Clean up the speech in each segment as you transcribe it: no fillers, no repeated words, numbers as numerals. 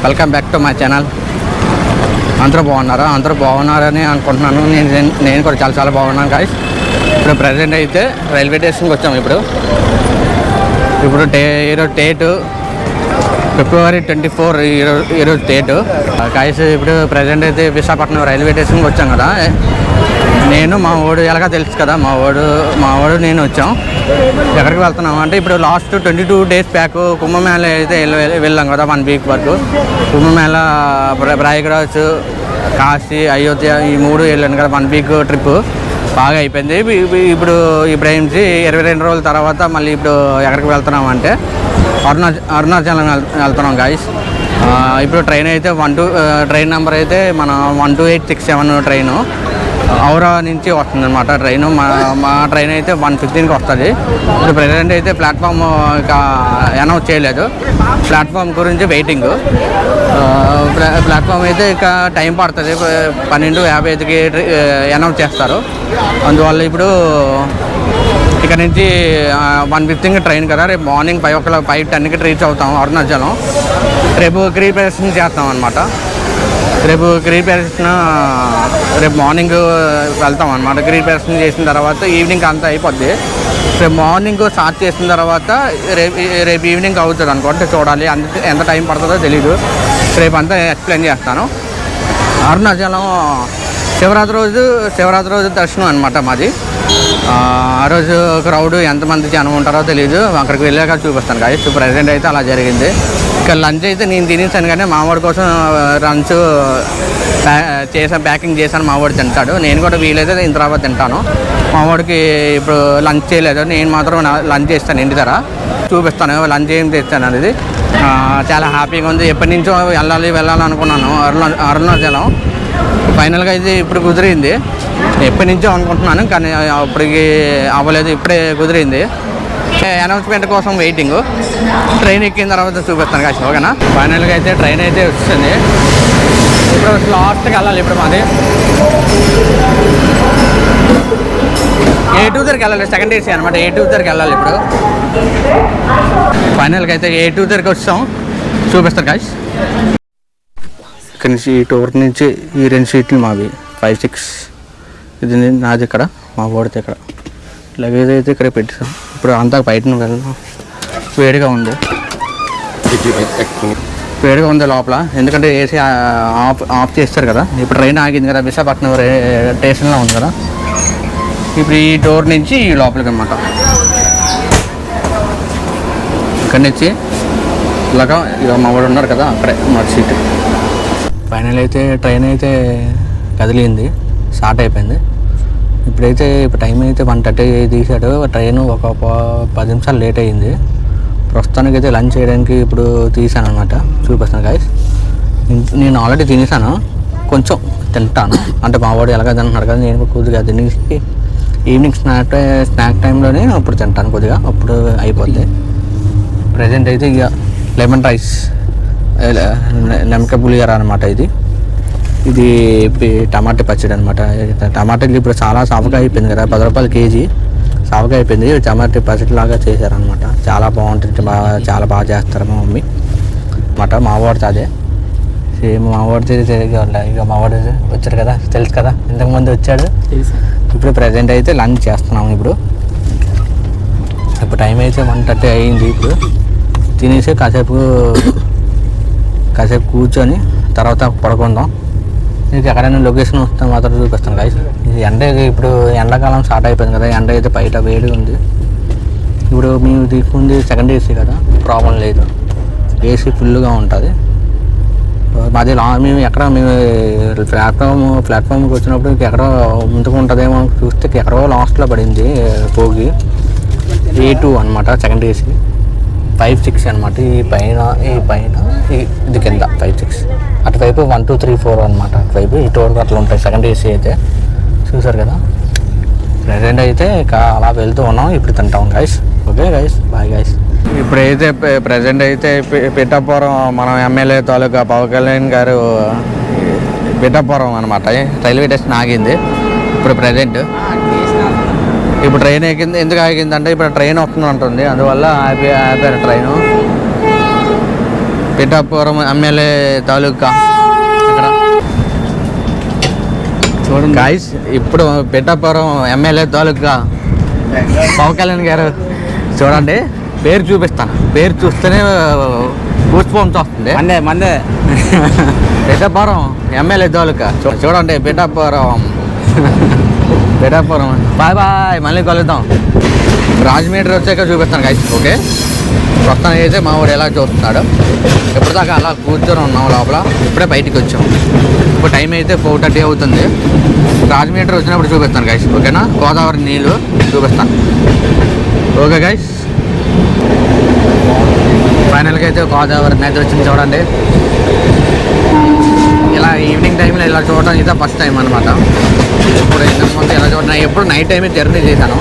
Welcome back to my channel. అందరూ బాగున్నారని అనుకుంటున్నాను. నేను కూడా చాలా బాగున్నాను గాయ్స్. ఇప్పుడు ప్రజెంట్ అయితే రైల్వే స్టేషన్కి వచ్చాము. ఇప్పుడు ఈరోజు డేటు February 24 ఈరోజు డేటు గాయ్స్. ఇప్పుడు ప్రజెంట్ అయితే విశాఖపట్నం రైల్వే స్టేషన్కి వచ్చాం కదా. నేను మా వాడు ఎలాగా తెలుసు కదా, మా వాడు నేను వచ్చాం. ఎక్కడికి వెళ్తున్నాం అంటే ఇప్పుడు లాస్ట్ 22 days బ్యాక్ కుంభమేళ అయితే వెళ్ళాం కదా. 1 week వరకు కుంభమేళ, ప్రయాగరాజ్, కాశీ, అయోధ్య ఈ 3 వెళ్ళాను కదా. 1 week ట్రిప్ బాగా అయిపోయింది. ఇప్పుడు నుంచి 22 రోజుల తర్వాత మళ్ళీ ఇప్పుడు ఎక్కడికి వెళ్తున్నాం అంటే అరుణాచలం వెళ్తున్నాం గాయస్. ఇప్పుడు ట్రైన్ అయితే ట్రైన్ నెంబర్ అయితే మన 12867 ట్రైను ఔరా నుంచి వస్తుంది అనమాట. ట్రైను మా ట్రైన్ అయితే 1:15కి వస్తుంది. ఇప్పుడు ప్రజెంట్ అయితే ప్లాట్ఫామ్ ఇక అనౌన్స్ చేయలేదు. ప్లాట్ఫామ్ గురించి వెయిటింగ్. ప్లాట్ఫామ్ అయితే ఇక టైం పడుతుంది. 12:55కి అనౌన్స్ చేస్తారు. అందువల్ల ఇప్పుడు ఇక్కడ నుంచి 1:15కి ట్రైన్ కదా. రేపు మార్నింగ్ 5:10కి రీచ్ అవుతాం అరుణాచలం. రేపు ప్రిపరేషన్ చేస్తాం అనమాట. రేపు మార్నింగ్ వెళ్తాం అనమాట. ప్రిపరేషన్ చేసిన తర్వాత ఈవినింగ్ అంతా అయిపోద్ది. రేపు మార్నింగ్ స్టార్ట్ చేసిన తర్వాత రేపు ఈవినింగ్ అవుతుంది అనుకుంటే చూడాలి. ఎంత టైం పడుతుందో తెలీదు. రేపు అంతా ఎక్స్ప్లెయిన్ చేస్తాను. అరుణాచలం శివరాత్రి రోజు దర్శనం అనమాట మాది. ఆ రోజు క్రౌడ్ ఎంతమంది జనం ఉంటారో తెలీదు. అక్కడికి వెళ్ళాక చూపిస్తాను గాయస్. ప్రజెంట్ అయితే అలా జరిగింది. ఇక్కడ లంచ్ అయితే నేను తినేసాను, కానీ మావాడి కోసం లంచ్ ప్యాకింగ్ చేశాను. మావాడు తింటాడు. నేను కూడా వీలైతే ఇంత తర్వాత తింటాను. మావాడికి ఇప్పుడు లంచ్ చేయలేదు. నేను మాత్రం లంచ్ చేస్తాను. ఇంటి దగ్గర చూపిస్తాను లంచ్ ఏం చేస్తాను అనేది. చాలా హ్యాపీగా ఉంది. ఎప్పటి నుంచో వెళ్ళాలనుకున్నాను అరుణాచలం. ఫైనల్గా అయితే ఇప్పుడు కుదిరింది. ఎప్పటి నుంచో అనుకుంటున్నాను, కానీ అప్పటికి అవ్వలేదు. ఇప్పుడే కుదిరింది. అనౌన్స్మెంట్ కోసం వెయిటింగ్. ట్రైన్ ఎక్కిన తర్వాత చూపిస్తాను కాసి, ఓకేనా. ఫైనల్గా అయితే ట్రైన్ అయితే వస్తుంది. ఇప్పుడు లాస్ట్కి వెళ్ళాలి. ఇప్పుడు మాది A2 దగ్గరికి వెళ్ళాలి. సెకండ్ ఏసీ అనమాట. A2 దగ్గరికి వెళ్ళాలి. ఇప్పుడు ఫైనల్గా అయితే A2 దగ్గరికి వచ్చాం. చూపిస్తారు కాసి. ఇక్కడ నుంచి ఈ టూర్ నుంచి ఈ 2 సీట్లు మావి 5, 6. ఇది నాది ఇక్కడ, మా వాడితే ఇక్కడ. లగేజ్ అయితే ఇక్కడ పెట్టాం. ఇప్పుడు అంతా బయట వెళ్ళాం. వేడిగా ఉంది లోపల, ఎందుకంటే ఏసీ ఆఫ్ చేస్తారు కదా. ఇప్పుడు ట్రైన్ ఆగింది కదా, విశాఖపట్నం స్టేషన్లో ఉంది కదా. ఇప్పుడు ఈ డోర్ నుంచి ఈ లోపలికి అనమాట. ఇక్కడి నుంచి ఇలాగా ఇక మా వాడు ఉన్నారు కదా, అక్కడే మా సీట్. ఫైనల్ అయితే ట్రైన్ అయితే కదిలింది, స్టార్ట్ అయిపోయింది. ఇప్పుడు టైం అయితే 1:30 తీసాడు ట్రైన్. ఒక 10 నిమిషాలు లేట్ అయ్యింది. ప్రస్తుతానికి అయితే లంచ్ చేయడానికి ఇప్పుడు తీసాను అనమాట. చూపిస్తాను గాయస్. నేను ఆల్రెడీ తినేసాను, కొంచెం తింటాను. అంటే మా వాడు ఎలాగ తింటున్నాడు కదా, నేను కొద్దిగా తినేసి ఈవినింగ్ స్నాక్ టైంలోనే అప్పుడు తింటాను కొద్దిగా, అప్పుడు అయిపోద్ది. ప్రజెంట్ అయితే ఇక లెమన్ రైస్, నిమ్మకాయ పులిహోర అనమాట. ఇది టమాటా పచ్చడి అనమాట. టమాటాలు ఇప్పుడు చాలా సాఫ్గా అయిపోయింది కదా, 10 రూపాయలు కేజీ సాఫ్గా అయిపోయింది. టమాటా పచ్చడి లాగా చేశారనమాట. చాలా బాగుంటుంది, చాలా బాగా చేస్తారు మా మమ్మీ అనమాట. మా వాడితే అదే సేమ్. మా వాడితే ఇక మా వాడు వచ్చాడు కదా, తెలుసు కదా, ఇంతకుముందు వచ్చాడు. ఇప్పుడు ప్రజెంట్ అయితే లంచ్ చేస్తున్నాము. ఇప్పుడు టైం అయితే 1:30 అయింది. ఇప్పుడు తినేసి కాసేపు కూర్చొని తర్వాత పడుకుందాం. మీకు ఎక్కడైనా లొకేషన్ వస్తే మాత్రం చూపిస్తాను గాయస్. ఇది ఇప్పుడు ఎండాకాలం స్టార్ట్ అయిపోయింది కదా, ఎండ అయితే బయట వేడి ఉంది. ఇప్పుడు మేము తీసుకుంది సెకండ్ ఏసీ కదా, ప్రాబ్లం లేదు. ఏసీ ఫుల్గా ఉంటుంది. మాది మేము ప్లాట్ఫామ్కి వచ్చినప్పుడు ఎక్కడో ముందుకు ఉంటుందేమో చూస్తే ఎక్కడో లాస్ట్లో పడింది పోగి. A2 అనమాట, సెకండ్ ఏసీ 5, 6 అనమాట. ఈ పైన ఇది కింద 5, 6. అటువైపు 1, 2, 3, 4 అనమాట. అటువైపు ఇటు వరకు అట్లా ఉంటాయి సెకండ్ ఏసీ అయితే. చూసారు కదా. ప్రజెంట్ అయితే ఇక అలా వెళ్తూ ఉన్నాం. ఇప్పుడు తింటాం guys. Okay guys, bye guys. ఇప్పుడైతే ప్రజెంట్ అయితే పిఠాపురం మన ఎమ్మెల్యే తాలూకా పవన్ కళ్యాణ్ గారు పిఠాపురం అనమాట రైల్వే స్టేషన్ ఆగింది. ఇప్పుడు ప్రజెంట్ ఇప్పుడు ట్రైన్ ఎక్కింది. ఎందుకు ఆగిందంటే ఇప్పుడు ట్రైన్ వస్తుంది అంటుంది, అందువల్ల ఆపారు ట్రైను. పిఠాపురం ఎమ్మెల్యే తాలూకా ఇక్కడ చూడండి గాయ్స్. ఇప్పుడు పిఠాపురం ఎమ్మెల్యే తాలూకా పవన్ కళ్యాణ్ గారు చూడండి. పేరు చూపిస్తాను, పేరు చూస్తేనే కూర్చుపోంతో వస్తుంది. మందే పిఠాపురం ఎమ్మెల్యే తాలూకా చూడండి. పిఠాపురం బాయ్ బాయ్, మళ్ళీ కలుద్దాం. రాజమండ్రి వచ్చాక చూపిస్తాను గైస్. ఓకే, ప్రస్తుతానికి అయితే మా వాడు ఎలా చూస్తున్నాడు. ఎప్పటిదాకా అలా కూర్చొని ఉన్నాం లోపల. ఇప్పుడే బయటికి వచ్చాం. ఇప్పుడు టైం అయితే 4:30 అవుతుంది. రాజమండ్రి వచ్చినప్పుడు చూపిస్తాను గైస్. ఓకేనా, గోదావరి నీళ్ళు చూపిస్తాను. ఓకే గైస్, ఫైనల్గా అయితే గోదావరి నది వచ్చింది చూడండి. ఇలా ఈవినింగ్ టైంలో ఇలా చూడడం ఇదే ఫస్ట్ టైం అనమాట. ఇప్పుడు ఇంతకుముందు ఇలా చూడడం, ఎప్పుడు నైట్ టైమే జర్నీ చేశాను.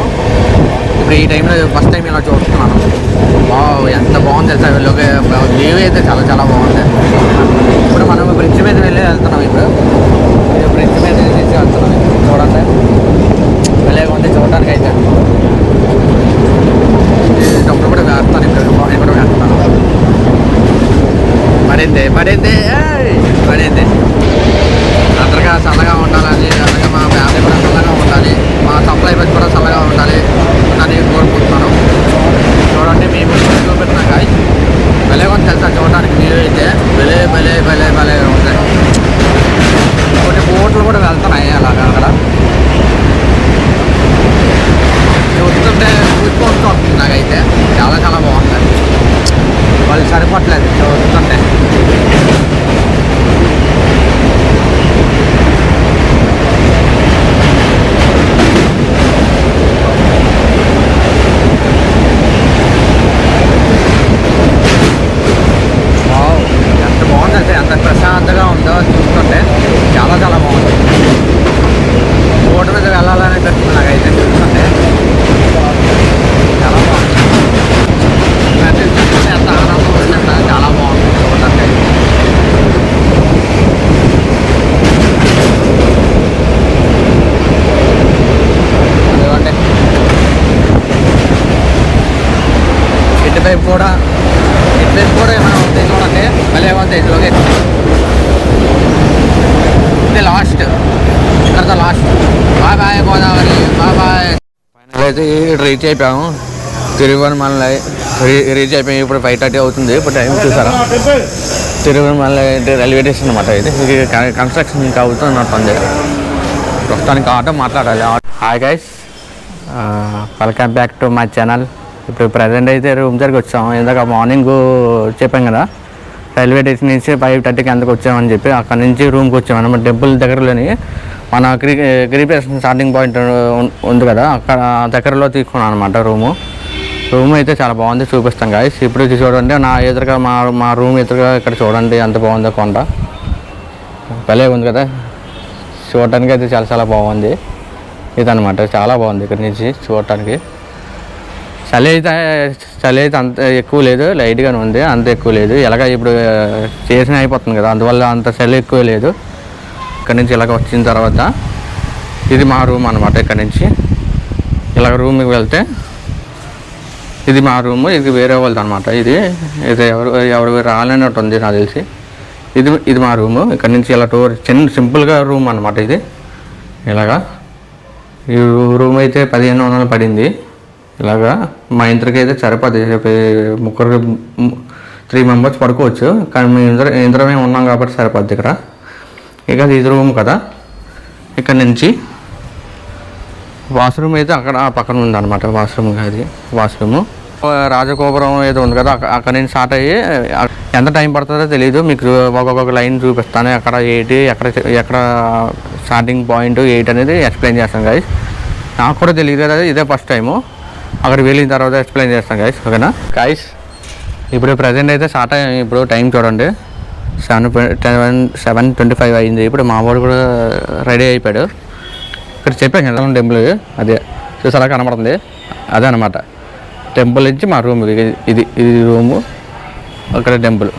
ఇప్పుడు ఈ టైంలో ఫస్ట్ టైం ఇలా చూస్తున్నాను. ఎంత బాగుంది తెలుసా, వ్యూ అయితే చాలా చాలా బాగుంది. ఇప్పుడు మనం బ్రిడ్జ్ మీద వెళ్తున్నాం. ఇప్పుడు బ్రిడ్జ్ మీద వెళ్తున్నాం. చూడండి, వెళ్ళే ఉంది చూడడానికి అయితే. డబ్బులు కూడా వేస్తాను. ఇప్పుడు కూడా వేస్తాను. పడింది. అందరిగా చల్లగా ఉండాలని, అలాగే మా ఫ్యామిలీ కూడా చల్లగా ఉండాలి, మా సప్లై బస్ కూడా చల్లగా ఉండాలి అని కోరుకుంటున్నాను. చూడండి, మేము చూపెట్టినాం గాయస్. భలే ఉంది తెలుసా చూడడానికి. మీరు అయితే భలే ఉంటాయి. కొన్ని బోట్లు కూడా వెళ్తున్నాయి అలాగా అక్కడ. చూస్తుంటే కూర్చుకుంటూ వస్తుంది నాకైతే. చాలా చాలా బాగుంటుంది. వాళ్ళు సరిపట్లేదు చూస్తుంటే. ఎంత బాగుంది, ఎంత ప్రశాంతంగా ఉందో చూస్తుంటే. చాలా చాలా బాగుంది. బోటు మీద వెళ్ళాలని పెడుతుంది నాకైతే చూస్తుంటే. చాలా బాగుంది. ఎంత ఆనందం ఉంటుందంటే చాలా బాగుంది చూడడానికి. అదిగోండి, ఇటువైపు కూడా ఏమైనా ఉంది చూడండి. భలే ఉంది ఇందులోకి. ఇది లాస్ట్, ఇక్కడ last. Bye Godavari, bye. Final అయితే రీచ్ అయిపోయాము. తిరువనమల రీచ్ అయిపోయి. ఇప్పుడు 5:30 అవుతుంది. ఇప్పుడు టైం చూసారా. తిరువనమల రైల్వే స్టేషన్ అనమాట. ఇది కన్స్ట్రక్షన్ ఇంకా అవుతున్నట్టుంది. ప్రస్తుతానికి ఆటో మాట్లాడాలి. Hi guys, welcome back to my channel. ఇప్పుడు ప్రజెంట్ అయితే రూమ్ దగ్గరికి వచ్చాము. ఇందాక మార్నింగ్ చెప్పాం కదా, రైల్వే స్టేషన్ నుంచి 5:30కి ఎందుకు వచ్చామని చెప్పి అక్కడ నుంచి రూమ్కి వచ్చాము అనమాట. టెంపుల్ దగ్గరలోని మన గ్రీపేషన్ స్టార్టింగ్ పాయింట్ ఉంది కదా, అక్కడ దగ్గరలో తీసుకున్నాను అనమాట రూమ్ అయితే చాలా బాగుంది. చూపిస్తాం గాయస్. ఇప్పుడు చూడండి, నా ఎదురుగా మా రూమ్ ఎదురుగా ఇక్కడ చూడండి ఎంత బాగుందో కొండ. భలే ఉంది కదా, చూడటానికి అయితే చాలా చాలా బాగుంది. ఇదనమాట, చాలా బాగుంది ఇక్కడ నుంచి చూడటానికి. చలి అయితే అంత ఎక్కువ లేదు, లైట్గానే ఉంది, అంత ఎక్కువ లేదు. ఎలాగ ఇప్పుడు చేసిన అయిపోతుంది కదా, అందువల్ల అంత చలి ఎక్కువ లేదు. ఇక్కడ నుంచి ఇలాగ వచ్చిన తర్వాత ఇది మా రూమ్ అనమాట. ఇక్కడ నుంచి ఇలాగ రూమ్కి వెళ్తే ఇది మా రూమ్, ఇది వేరే వాళ్ళది అనమాట. ఇది ఎవరు రాలేనట్టు ఉంది నాకు తెలిసి. ఇది మా రూము. ఇక్కడ నుంచి ఇలా సింపుల్గా రూమ్ అనమాట ఇది. ఇలాగా ఈ రూమ్ అయితే 1500 పడింది. ఇలాగా మా ఇంటికి అయితే సరిపోదు. ముగ్గురు 3 మెంబర్స్ పడుకోవచ్చు, కానీ మేము ఇంద్రమే ఉన్నాం కాబట్టి సరిపోద్ది ఇక్కడ. ఇక ఇది రూమ్ కదా. ఇక్కడ నుంచి వాష్రూమ్ అయితే అక్కడ పక్కన ఉంది అనమాట. వాష్రూము రాజగోపురం ఏదో ఉంది కదా, అక్కడ నుంచి స్టార్ట్ అయ్యి ఎంత టైం పడుతుందో తెలియదు. మీకు ఒక్కొక్క లైన్ చూపిస్తాను. ఎక్కడ 8, ఎక్కడ స్టార్టింగ్ పాయింట్ 8 అనేది ఎక్స్ప్లెయిన్ చేస్తాను గైస్. నాకు కూడా తెలియదు కదా, ఇదే ఫస్ట్ టైము. అక్కడ వెళ్ళిన తర్వాత ఎక్స్ప్లెయిన్ చేస్తాను గైస్. ఓకేనా గైస్. ఇప్పుడు ప్రజెంట్ అయితే స్టార్ట్ అయ్యి. ఇప్పుడు టైం చూడండి, 7:25 అయింది. ఇప్పుడు మా వాడు కూడా రెడీ అయిపోయాడు. ఇక్కడ చెప్పాను కదా టెంపుల్, అదే చూసారా కనబడుతుంది, అదే అనమాట టెంపుల్ నుంచి మా రూమ్. ఇది రూము, అక్కడ టెంపుల్.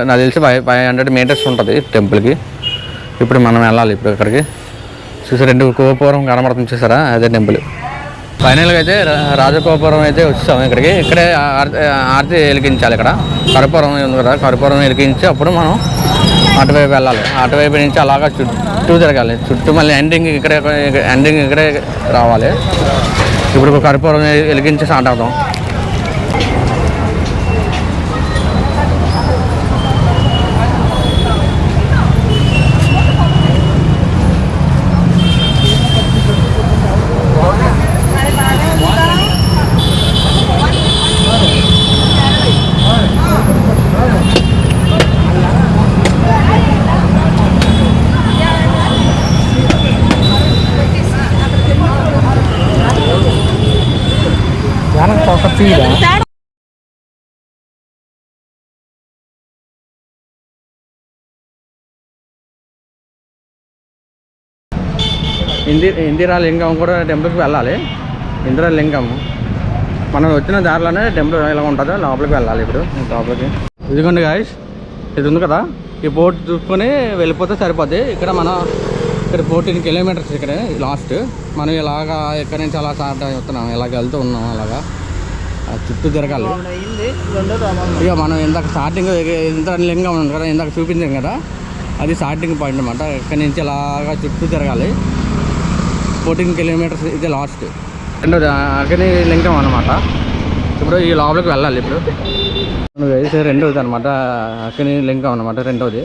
నాకు తెలిసి 500 మీటర్స్ ఉంటుంది టెంపుల్కి. ఇప్పుడు మనం వెళ్ళాలి. ఇప్పుడు ఇక్కడికి చూసారా, 2 గోపురం కనబడుతుంది చూసారా, అదే టెంపుల్. ఫైనల్గా అయితే రాజగోపురం అయితే వచ్చాము ఇక్కడికి. ఇక్కడే ఆరతి వెలిగించాలి. ఇక్కడ కర్పూరం ఉంది కదా, కర్పూరం వెలిగించి అప్పుడు మనం అటువైపు వెళ్ళాలి. అటువైపు నుంచి అలాగా చుట్టూ తిరగాలి. చుట్టూ మళ్ళీ ఎండింగ్ ఇక్కడే రావాలి. ఇప్పుడు కర్పూరం వెలిగించి స్టార్ట్ అవుతాం. ఇందిరా లింగం కూడా టెంపుల్కి వెళ్ళాలి. ఇందిరా లింగం మనం వచ్చిన దారిలోనే టెంపుల్ ఎలా ఉంటుందో లోపలికి వెళ్ళాలి. ఇప్పుడు లోపలికి ఇదిగోండి గాయస్, ఇది ఉంది కదా, ఈ బోట్ చూసుకొని వెళ్ళిపోతే సరిపోద్ది. ఇక్కడ 14 కిలోమీటర్స్ ఇక్కడ లాస్ట్. మనం ఇలాగా ఎక్కడి నుంచి అలా స్టార్ట్ అవుతున్నాం, ఇలాగ వెళ్తూ ఉన్నాం. అలాగా చుట్టూ తిరగాలి. ఇక మనం ఇందాక స్టార్టింగ్ ఇంత లింగం ఉంది కదా, ఇందాక చూపించాం కదా, అది స్టార్టింగ్ పాయింట్ అనమాట. ఇక్కడి నుంచి ఇలాగా చుట్టూ తిరగాలి. 14 కిలోమీటర్స్ ఇది లాస్ట్. రెండోది అగ్ని లింగం అనమాట. ఇప్పుడు ఈ లోపలికి వెళ్ళాలి. ఇప్పుడు రెండోది అనమాట అగ్ని లింగం అనమాట. రెండోది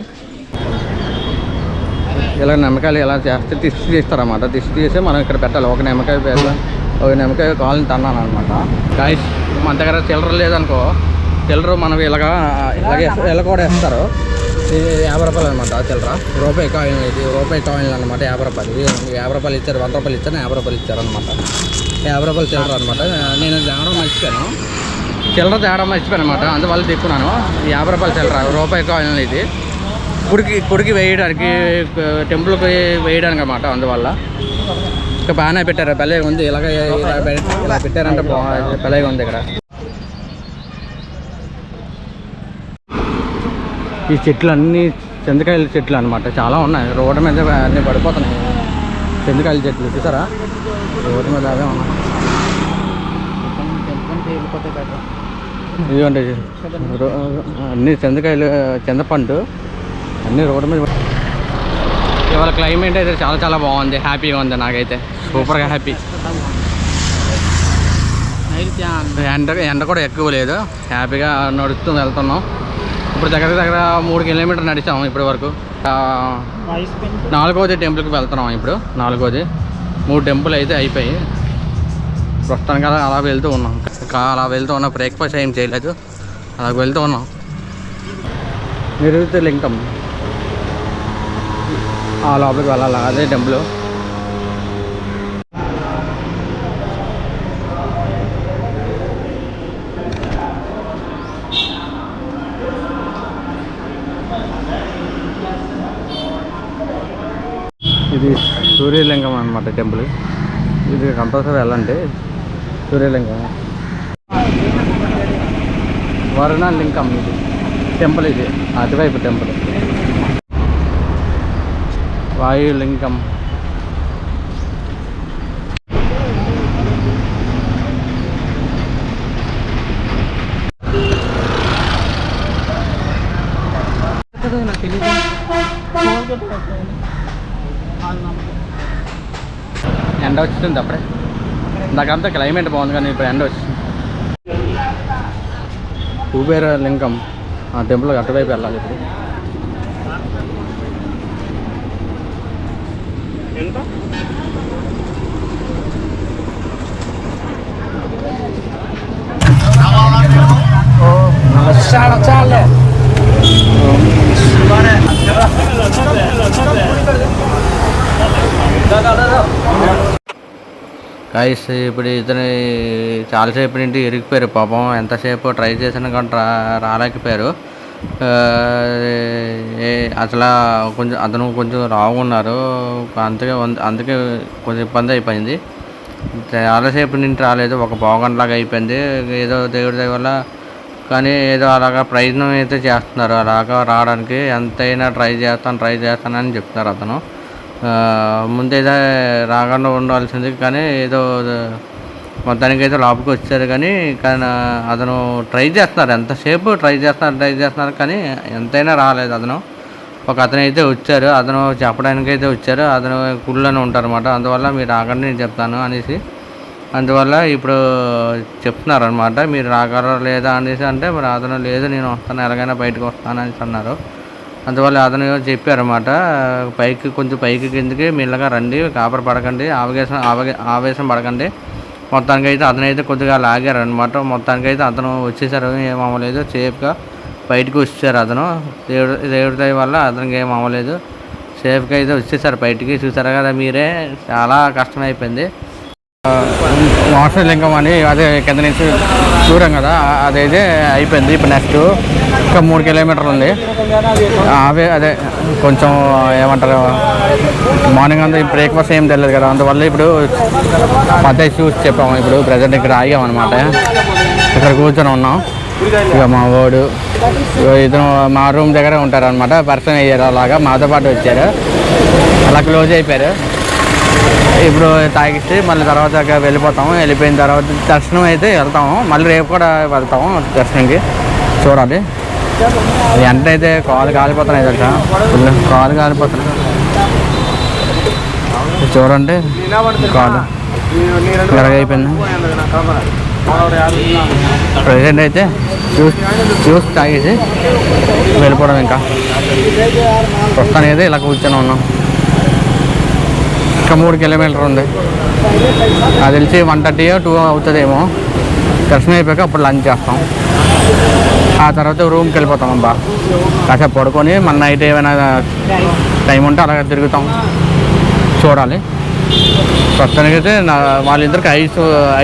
ఇలా నిమ్మకాయలు ఇలా చేస్తే తీస్తారన్నమాట. తీసి మనం ఇక్కడ పెట్టాలి. ఒక నిమ్మకాయ కావాలని తన్నాను అనమాట. గాయస్ మన దగ్గర చిల్లర లేదనుకో, చిల్లర మనం ఇలాగే ఇలా కూడా వేస్తారు. ఇది 50 రూపాయలు అనమాట చిల్లర. రూపాయి కాయిన్, ఇది రూపాయి కాయిన్ అనమాట. 50 రూపాయలు, 50 రూపాయలు ఇచ్చారు, 100 రూపాయలు ఇచ్చారు, 50 రూపాయలు ఇచ్చారు అనమాట. 50 రూపాయలు చిల్లర అనమాట. నేను తేవడం మర్చిపోయాను, చిల్లర తేవడం మర్చిపోయాను అనమాట. అందువల్ల తిప్పుకున్నాను. 50 రూపాయలు చిల్లర, రూపాయి కాయిన్ ఇది. గుడికి వేయడానికి, టెంపుల్కి వేయడానికి అన్నమాట. అందువల్ల ఇంకా బాగానే పెట్టారు, భలేగా ఉంది. ఇలా పెట్టారంటే భలేగా ఉంది. ఇక్కడ ఈ చెట్లు అన్నీ చింతకాయల చెట్లు అనమాట. చాలా ఉన్నాయి రోడ్డు మీద, అన్నీ పడిపోతున్నాయి చింతకాయల చెట్లు. చూసారా, రోడ్డు మీద అవే ఉన్నాయి. ఇదిగోండి అన్నీ చింతకాయలు, చింతపండు అన్నీ రోడ్డు మీద. ఇవాళ క్లైమేట్ అయితే చాలా బాగుంది, హ్యాపీగా ఉంది. నాకైతే సూపర్గా హ్యాపీ. ఎండ కూడా ఎక్కువ లేదు, హ్యాపీగా నడుస్తూ వెళ్తున్నాం. ఇప్పుడు దగ్గర 3 కిలోమీటర్లు నడిచాము ఇప్పటి వరకు. 4వది టెంపుల్కి వెళ్తున్నాం. ఇప్పుడు 4వది. 3 టెంపుల్ అయితే అయిపోయి ప్రస్తుతానికి అలా వెళ్తూ ఉన్నాం. బ్రేక్ఫాస్ట్ ఏం చేయలేదు, అలా వెళ్తూ ఉన్నాం. నిరుతి లింగం ఆ లోపలికి వెళ్ళాలి, అదే టెంపుల్. ఇది సూర్యలింగం అన్నమాట టెంపుల్. ఇది కంపల్సరీ వెళ్ళండి. సూర్యలింగం, వరుణ లింగం ఇది టెంపుల్. ఇది అటువైపు టెంపుల్. వాయులింగం, ఎండ వచ్చింది అప్పుడే. నాకంతా క్లైమేట్ బాగుంది కానీ ఇప్పుడు ఎండ వచ్చింది. కుబేర లింగం ఆ టెంపుల్ అటువైపు వెళ్ళాలి. ఇప్పుడు గైస్ ఇప్పుడు ఇతని చాలాసేపు నుండి ఇరిగిపోయారు పాపం. ఎంతసేపు ట్రై చేసినా కానీ రాలేకపోయారు. అసలు అతను కొంచెం రావున్నారు, అందుకే కొంచెం ఇబ్బంది అయిపోయింది. చాలాసేపు నుండి రాలేదు, ఒక పావుగంటలాగా అయిపోయింది. ఏదో దేవుడి దయ వల్ల కానీ ఏదో అలాగా ప్రయత్నం అయితే చేస్తున్నారు. అలాగా రావడానికి ఎంతైనా ట్రై చేస్తానని చెప్తున్నారు. అతను ముందైతే రాకుండా ఉండాల్సింది కానీ ఏదో మొత్తానికి అయితే లోపలికి వచ్చారు. కానీ అతను ట్రై చేస్తున్నారు, ఎంతసేపు ట్రై చేస్తున్నారు కానీ ఎంతైనా రాలేదు అతను. ఒక అతను అయితే వచ్చారు, అతను చెప్పడానికి అయితే వచ్చారు. అతను గుళ్ళని ఉంటారు అనమాట. అందువల్ల మీరు రాకండి నేను చెప్తాను అనేసి, అందువల్ల ఇప్పుడు చెప్తున్నారు అనమాట. మీరు రాగలరా లేదా అనేసి అంటే మరి అతను లేదు నేను వస్తాను, ఎలాగైనా బయటకు వస్తాను అనేసి అన్నారు. అందువల్ల అతను చెప్పారన్నమాట, కొంచెం పైకి కిందకి మెల్లగా రండి, కాపర్ పడకండి, ఆవేశం పడకండి. మొత్తానికి అయితే అతను అయితే కొద్దిగా లాగారనమాట. మొత్తానికి అయితే అతను వచ్చేసారు, ఏం అవ్వలేదు, సేఫ్గా బయటకు వచ్చారు. అతను దేవుడి దయ వల్ల అతనికి ఏం అవ్వలేదు, సేఫ్గా అయితే వచ్చేసారు బయటికి. చూసారు కదా మీరే, చాలా కష్టమైపోయింది. మోక్షలింగం అని అదే కింద నుంచి దూరం కదా, అదైతే అయిపోయింది. ఇప్పుడు నెక్స్ట్ ఇంకా 3 కిలోమీటర్లు ఉంది. అదే కొంచెం ఏమంటారు, మార్నింగ్ అంతా బ్రేక్ఫాస్ట్ ఏం తెలియదు కదా, అందువల్ల ఇప్పుడు పద్ధతి చూసి చెప్పాము. ఇప్పుడు ప్రజెంట్ ఇక్కడ ఆగామన్నమాట, ఇక్కడ కూర్చొని ఉన్నాం. ఇక మా వాడు ఇతను మా రూమ్ దగ్గర ఉంటారు అనమాట, పర్సన్ అయ్యారు, అలాగా మాతో పాటు వచ్చారు, అలా క్లోజ్ అయిపోయారు. ఇప్పుడు తాగిస్తే మళ్ళీ తర్వాత వెళ్ళిపోతాము. వెళ్ళిపోయిన తర్వాత దర్శనం అయితే వెళ్తాము, మళ్ళీ రేపు కూడా వెళ్తాము దర్శనంకి. చూడాలి. ఎంతైతే కాలు కాలిపోతున్నాయి తెలుసా, కాలు కాలిపోతున్నాయి. చూడండి కాలు ఎరగైపోయింది. ప్రజెంట్ అయితే జ్యూస్ తాగేసి వెళ్ళిపోవడం. ఇంకా ప్రస్తుతానికి అయితే ఇలా కూర్చొని ఉన్నాం. ఇంకా 3 కిలోమీటర్లు ఉంది, అది తెలిసి 1:30 2 అవుతుందేమో. దర్శనం అయిపోయాక అప్పుడు లంచ్ చేస్తాం, ఆ తర్వాత రూమ్కి వెళ్ళిపోతాం. అబ్బా కాసేపు పడుకొని మన నైట్ ఏమైనా టైం ఉంటే అలాగే తిరుగుతాం. చూడాలి. ప్రస్తుతానికి అయితే వాళ్ళిద్దరికి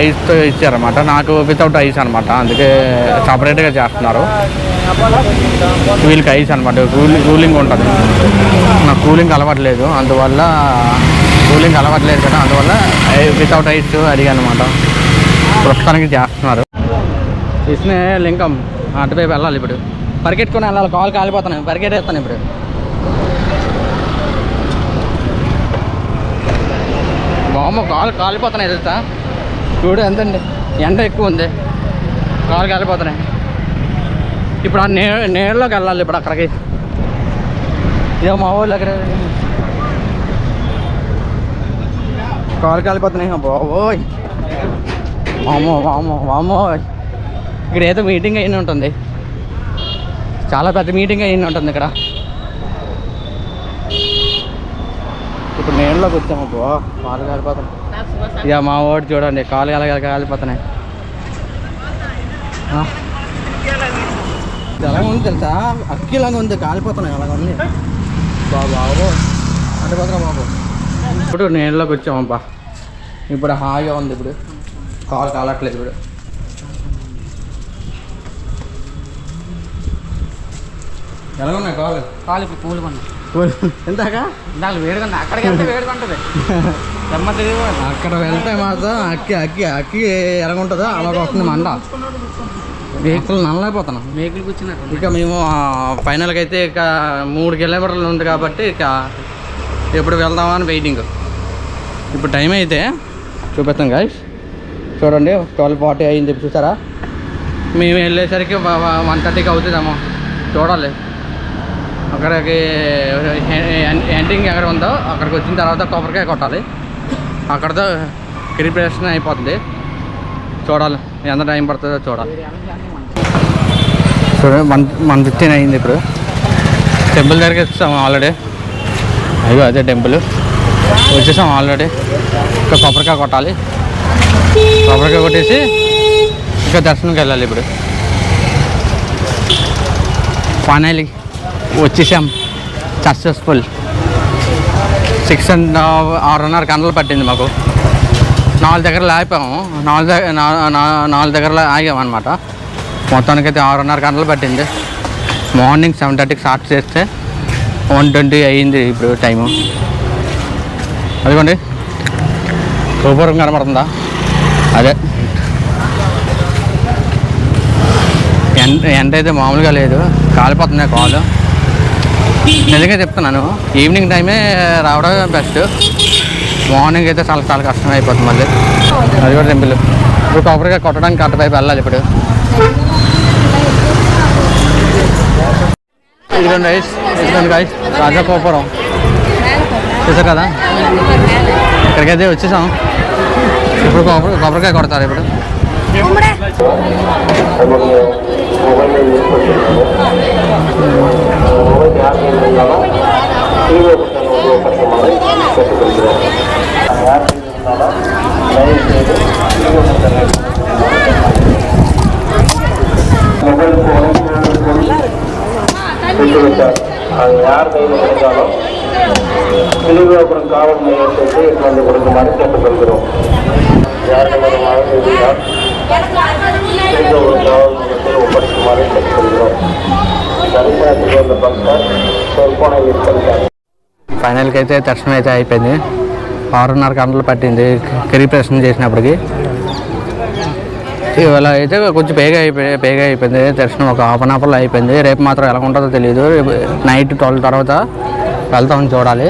ఐస్తో ఇచ్చారన్నమాట, నాకు వితౌట్ ఐస్ అనమాట, అందుకే సపరేట్గా చేస్తున్నారు. వీళ్ళకి ఐస్ అనమాట, కూలింగ్ ఉంటుంది. నాకు కూలింగ్ అలవాట్లేదు, అందువల్ల కూలింగ్ అలవాట్లేదు కదా, అందువల్ల వితౌట్ ఐస్ అడిగాను అనమాట. ప్రస్తుతానికి చేస్తున్నారు. కృష్ణ లింగం అటువైపు వెళ్ళాలి. ఇప్పుడు పరిగెట్టుకొని వెళ్ళాలి, కాలు కాలిపోతున్నాయి, పరిగెట్టేస్తాను ఇప్పుడు. బామ్మ కాలు కాలిపోతున్నాయి తెలుసా, చూడు ఎంతండి, ఎండ ఎక్కువ ఉంది, కాలు కాలిపోతున్నాయి. ఇప్పుడు ఆ నీళ్ళలోకి వెళ్ళాలి. ఇప్పుడు అక్కడికి ఇదో మా ఊళ్ళో దగ్గర కాలు కాలిపోతున్నాయి. బాబోయ్, వామ్మో వామ్మో వామ్మో. ఇక్కడ ఏదో మీటింగ్ అయిన ఉంటుంది, చాలా పెద్ద మీటింగ్ అయిన ఉంటుంది ఇక్కడ. ఇప్పుడు నీళ్ళలోకి వచ్చాము. కాలు కాలిపోతున్నాయి. ఇక మా వాడు చూడండి, కాలు కాలిపోతున్నాయి. ఎలాగ ఉంది తెలుసా, అక్కిలాగా ఉంది, కాలిపోతున్నాయి అలాగ ఉంది. బాబు అడిపోతున్నా బాబు. ఇప్పుడు నీళ్ళలోకి వచ్చామబ్బా. ఇప్పుడు హాయిగా ఉంది, ఇప్పుడు కాలు కాలట్లేదు. ఇప్పుడు ఎలా ఉన్నాయి కాలు ఇప్పుడు పూలు పన్నాయి. ఎంతక ఇందాక వేడుకుంది, అక్కడికి వెళ్తే వేడుకుంటుంది. అక్కడ వెళ్తే మాత్రం అక్కి ఎలాగుంటుందో అలాగ వస్తుంది మంట. వెహికల్ నల్లైపోతున్నాం, వెహికల్ కూర్చున్నట్టు. ఇక మేము ఫైనల్గా అయితే ఇక 3 కిలోమీటర్లు ఉంది కాబట్టి ఇక ఎప్పుడు వెళ్దామని వెయిటింగ్. ఇప్పుడు టైం అయితే చూపిస్తాం గాయ్స్, చూడండి 12:40 అయింది. చూసారా, మేము వెళ్ళేసరికి 1:30కి అవుతుందేమో. చూడాలి. అక్కడికి ఎండింగ్ ఎక్కడ ఉందో అక్కడికి వచ్చిన తర్వాత కొబ్బరికాయ కొట్టాలి, అక్కడతో ప్రిపరేషన్ అయిపోతుంది. చూడాలి ఎంత టైం పడుతుందో చూడాలి. చూడండి 1:15 అయింది. ఇప్పుడు టెంపుల్ దగ్గరికి వచ్చేసాము ఆల్రెడీ. అయ్యో అదే టెంపుల్ వచ్చేసాం ఆల్రెడీ. ఇంకా కొబ్బరికాయ కొట్టాలి, కొబ్బరికాయ కొట్టేసి ఇంకా దర్శనంకి వెళ్ళాలి. ఇప్పుడు ఫైనల్లీ వచ్చేసాం, సక్సెస్ఫుల్. 6.5 గంటలు పట్టింది మాకు. 4 దగ్గర ఆగిపోయాము, 4 దగ్గర ఆగామన్నమాట. మొత్తానికైతే 6.5 గంటలు పట్టింది. మార్నింగ్ 7:30కి స్టార్ట్ చేస్తే 1:20 అయ్యింది ఇప్పుడు టైము. అదిగోండి గోపురం కనబడుతుందా, అదే ఎండ అయితే మామూలుగా లేదు, కాలిపోతున్నాయి కాలు. నిజంగా చెప్తున్నాను, ఈవినింగ్ టైమే రావడం బెస్ట్. మార్నింగ్ అయితే చాలా కష్టం అయిపోతుంది. మళ్ళీ అది కూడా టెంపుల్ ఇప్పుడు కొబ్బరికాయ కొట్టడానికి కట్ట పైపు వెళ్ళాలి ఇప్పుడు. ఇదిగోండి రైస్, ఇదిగోండి రైస్, రాజగోపురం చూసారు కదా. ఇక్కడికైతే వచ్చేసాం. ఇప్పుడు కొబ్బరికాయ కొడతారు ఇప్పుడు. யார் கையில் இருந்தாலும் திருவிழாப்புறம் காவல் நிலையத்திற்கு வந்து கொடுக்குமாறு கேட்டுக்கொள்கிறோம். யார் மூலமாக இருந்தால் திருவிழாப்புறம் காவல் நிலையத்தில் ஒப்படைக்குமாறு கேட்டுக்கொள்கிறோம். దర్శనానికి వల్ల భక్తులు కోరుకోవడం ఇస్తారు. ఫైనల్కి అయితే దర్శనం అయితే అయిపోయింది. 6:30 గంటలు పట్టింది గిరిప్రదక్షిణ చేసినప్పటికి. ఇవాళ అయితే కొంచెం పేగా అయిపోయింది దర్శనం. ఒక హాఫ్ అన్ అవర్లో అయిపోయింది. రేపు మాత్రం ఎలా ఉంటుందో తెలియదు. నైట్ 12 తర్వాత వెళ్తామని చూడాలి.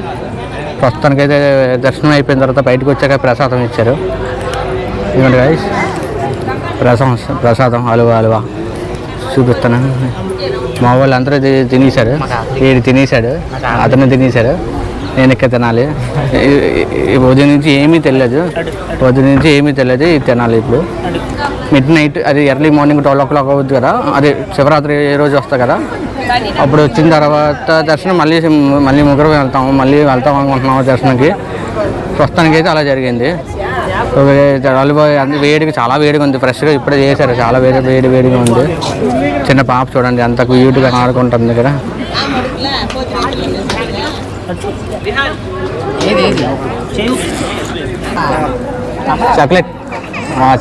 ప్రస్తుతానికైతే దర్శనం అయిపోయిన తర్వాత బయటకు వచ్చాక ప్రసాదం ఇచ్చారు. ఇవ్వండి గైస్, ప్రసాదం హలువా చూపిస్తాను. మా వాళ్ళు అందరూ తినేశారు. వీడు తినేశాడు, అతను తినేశాడు. నేను ఇక్కడ తినాలి. ఉదయం నుంచి ఏమీ తెలియదు. ఇది తినాలి ఇప్పుడు. మిడ్-నైట్ అది ఎర్లీ మార్నింగ్ 12 o'clock అవుతుంది కదా. అదే శివరాత్రి ఏ రోజు వస్తుంది కదా. అప్పుడు వచ్చిన తర్వాత దర్శనం మళ్ళీ ముగ్గురు వెళ్తాం అనుకుంటున్నాము దర్శనంకి. ప్రస్తుతానికి అయితే అలా జరిగింది. వేడికి చాలా వేడిగా ఉంది. ఫ్రెష్గా ఇప్పుడే చేశారు. చాలా వేడిగా ఉంది. చిన్న పాప చూడండి అంత క్యూట్గా ఆడుకుంటుంది ఇక్కడ.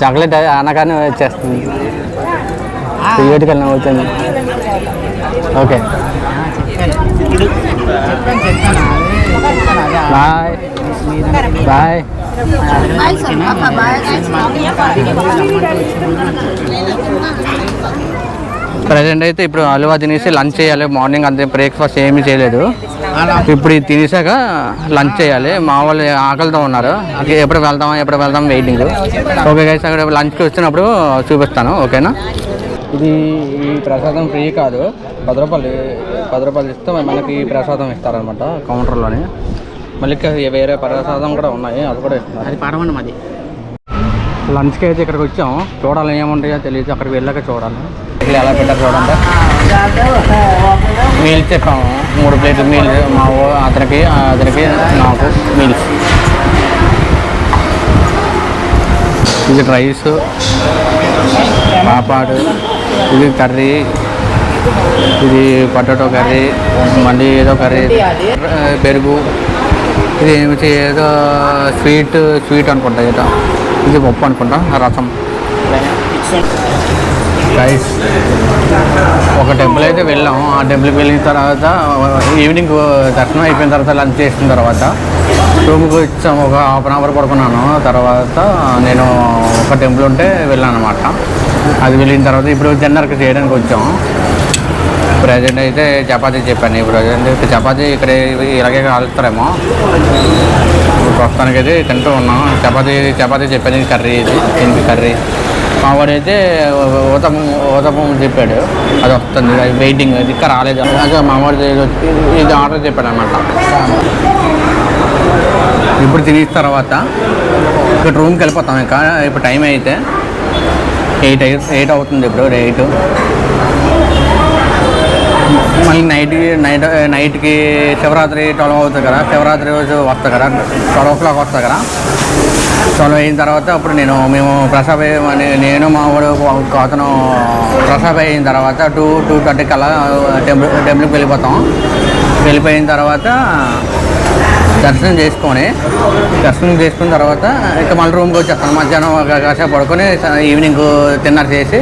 చాక్లెట్ అనగానే వచ్చేస్తుంది. క్యూట్గా అవుతుంది. Okay bye bye. ప్రజెంట్ అయితే ఇప్పుడు హల్వా తినేసి లంచ్ చేయాలి. మార్నింగ్ అంతే బ్రేక్ఫాస్ట్ ఏమీ చేయలేదు. ఇప్పుడు ఇది తినేసాక లంచ్ చేయాలి. మా వాళ్ళు ఆకలితో ఉన్నారు. ఎప్పుడు వెళ్దాం వెయిటింగ్. ఓకే గైస్, అక్కడ లంచ్కి వచ్చినప్పుడు చూపిస్తాను. ఓకేనా. ఇది ఈ ప్రసాదం ఫ్రీ కాదు, 10 రూపాయలు ఇస్తే మనకి ఈ ప్రసాదం ఇస్తారనమాట కౌంటర్లోనే. మళ్ళీ వేరే ప్రసాదం కూడా ఉన్నాయి, అవి కూడా ఇస్తున్నారు. అది పరమండి మాది. లంచ్కి అయితే ఇక్కడికి వచ్చాము. చూడాలి ఏముంటాయో తెలియదు. అక్కడికి వెళ్ళాక చూడాలి. ఎలా పెట్టారు చూడండి. మీల్స్ చెప్పాము, 3 ప్లేట్లు మీల్స్. మా అతనికి నాకు మీల్స్. ఇది రైస్, పాపాడు, ఇది కర్రీ, ఇది పొటాటో కర్రీ, మళ్ళీ ఏదో కర్రీ, పెరుగు, ఇది ఏదో స్వీట్ అనుకుంటా. ఇది పప్పు అనుకుంటా, రసం. రైస్. ఒక టెంపుల్ అయితే వెళ్ళాము. ఆ టెంపుల్కి వెళ్ళిన తర్వాత ఈవినింగ్ దర్శనం అయిపోయిన తర్వాత లంచ్ చేసిన తర్వాత రూమ్కి వచ్చాము. ఒక హాఫ్ అన్ అవర్ పడుకున్నాను. తర్వాత నేను ఒక టెంపుల్ ఉంటే వెళ్ళాను అనమాట. అది వెళ్ళిన తర్వాత ఇప్పుడు డిన్నర్కి చేయడానికి వచ్చాము. ప్రజెంట్ అయితే చపాతీ చెప్పాను. ఇప్పుడు చపాతీ ఇక్కడ ఇలాగే కాలుస్తారేమో. ప్రస్తుతానికి అయితే తింటూ ఉన్నాం. చపాతీ చెప్పాను. కర్రీ మా వాడైతే ఊతపం చెప్పాడు, అది వస్తుంది. అది వెయిటింగ్, అది ఇంకా రాలేదు. అదే మా వాడు ఇది ఆర్డర్ చెప్పాడు అనమాట. ఇప్పుడు తినేసిన తర్వాత ఇక్కడ రూమ్కి వెళ్ళిపోతాం. ఇంకా ఇప్పుడు టైం అయితే 8 అవుతుంది. ఇప్పుడు 8. మళ్ళీ నైట్కి శివరాత్రి 12 అవుతుంది కదా. శివరాత్రి రోజు వస్తుంది కదా, 12 o'clock వస్తుంది కదా. 12 అయిన తర్వాత అప్పుడు మేము నేను మా వాడు అతను ప్రసాద్ అయిన తర్వాత 2:30 కల్లా టెంపుల్కి వెళ్ళిపోయిన తర్వాత దర్శనం చేసుకున్న తర్వాత ఇంకా మళ్ళీ రూమ్కి వచ్చేస్తాను. మధ్యాహ్నం కాసేపు పడుకొని ఈవినింగ్ డిన్నర్ చేసి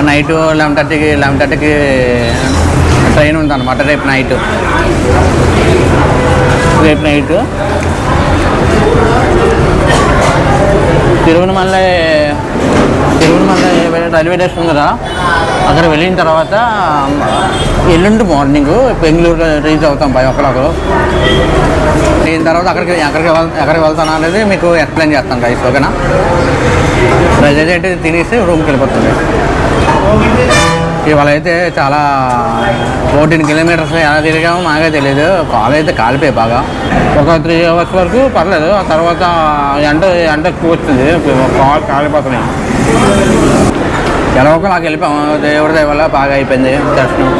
నైట్ 11:30కి ట్రైన్ ఉంది అనమాట. రేపు night Tiruvannamalai Tirumala railway station కదా, అక్కడ వెళ్ళిన తర్వాత ఎల్లుండి మార్నింగ్ బెంగళూరు రీచ్ అవుతాం 5 అయిన తర్వాత ఎక్కడికి వెళ్తాను అనేది మీకు ఎక్స్ప్లెయిన్ చేస్తాను గైస్, ఓకేనా. ప్రజెంట్ అయితే తినేసి రూమ్కి వెళ్ళిపోతుంది. ఇవాళ అయితే చాలా 14 కిలోమీటర్స్ ఎలా తిరిగామో మాకే తెలియదు. కాలు అయితే కాలిపోయి బాగా. ఒక 3 అవర్స్ వరకు పర్లేదు, ఆ తర్వాత ఎండ ఎక్కువ వచ్చింది, కాలు కాలిపోతున్నాయి. ఎలా ఒక నాకు వెళ్ళిపోయాము, దేవుడి దయ వల్ల బాగా అయిపోయింది దర్శనం.